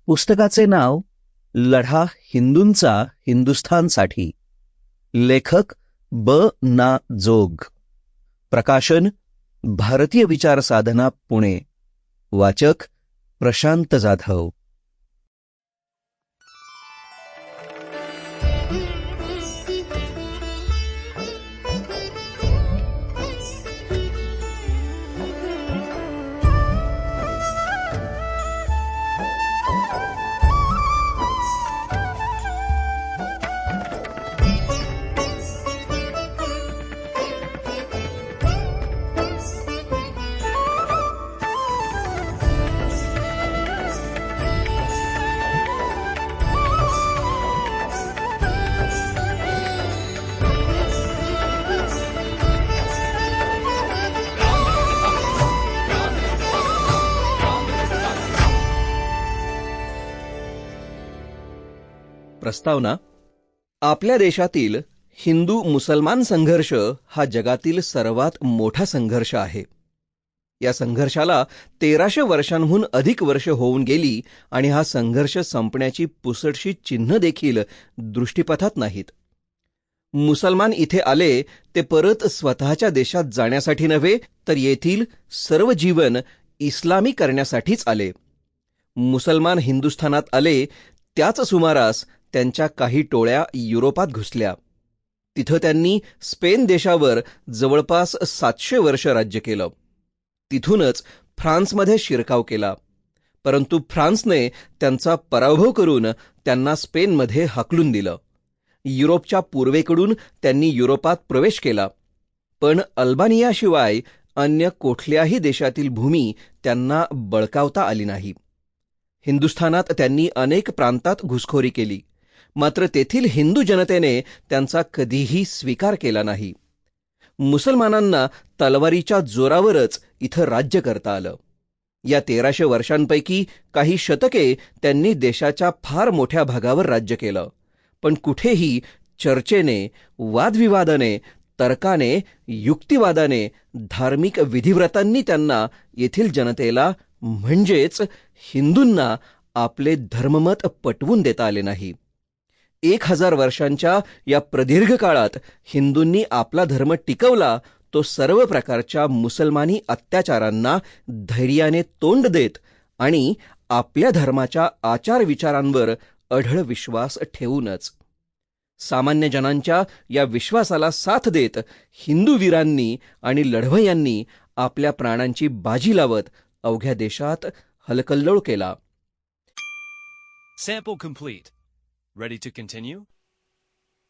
पुस्तकाचे नाव लढा हिंदूंचा हिंदुस्थानसाठी. लेखक ब. ना. जोग. प्रकाशन भारतीय विचार साधना, पुणे. वाचक प्रशांत जाधव. प्रस्तावना. आपल्या देशातील हिंदू मुसलमान संघर्ष हा जगातील सर्वात मोठा संघर्ष आहे. या संघर्षाला 1300 वर्षांहून अधिक वर्ष होऊन गेली आणि हा संघर्ष संपण्याची पुसटशी चिन्ह देखील दृष्टीपथात नाहीत. मुसलमान इथे आले ते परत स्वतःच्या देशात जाण्यासाठी नव्हे, तर येथील सर्व जीवन इस्लामी करण्यासाठीच आले. मुसलमान हिंदुस्थानात आले त्याच सुमारास त्यांच्या काही टोळ्या युरोपात घुसल्या. तिथं त्यांनी स्पेन देशावर जवळपास 700 वर्ष राज्य केलं. तिथूनच फ्रान्समध्ये शिरकाव केला, परंतु फ्रान्सने त्यांचा पराभव करून त्यांना स्पेनमध्ये हाकलून दिलं. युरोपच्या पूर्वेकडून त्यांनी युरोपात प्रवेश केला, पण अल्बानियाशिवाय अन्य कुठल्याही देशातील भूमी त्यांना बळकावता आली नाही. हिंदुस्थानात त्यांनी अनेक प्रांतात घुसखोरी केली, मात्र तेथील हिंदू जनतेने त्यांचा कधीही स्वीकार केला नाही. मुसलमानांना तलवारीच्या जोरावरच इथं राज्य करता आलं. या 1300 वर्षांपैकी काही शतके त्यांनी देशाच्या फार मोठ्या भागावर राज्य केलं, पण कुठेही चर्चेने, वादविवादाने, तर्काने, युक्तिवादाने, धार्मिक विधिव्रतांनी त्यांना येथील जनतेला म्हणजेच हिंदूंना आपले धर्ममत पटवून देता आले नाही. 1000 वर्षांच्या या प्रदीर्घ काळात हिंदूंनी आपला धर्म टिकवला तो सर्व प्रकारच्या मुसलमानी अत्याचारांना धैर्याने तोंड देत आणि आपल्या धर्माच्या आचारविचारांवर अढळ विश्वास ठेवूनच. सामान्य जनांच्या या विश्वासाला साथ देत हिंदू वीरांनी आणि लढवय्यांनी आपल्या प्राणांची बाजी लावत अवघ्या देशात हलकल्लोळ केला. Sample complete. Ready to continue?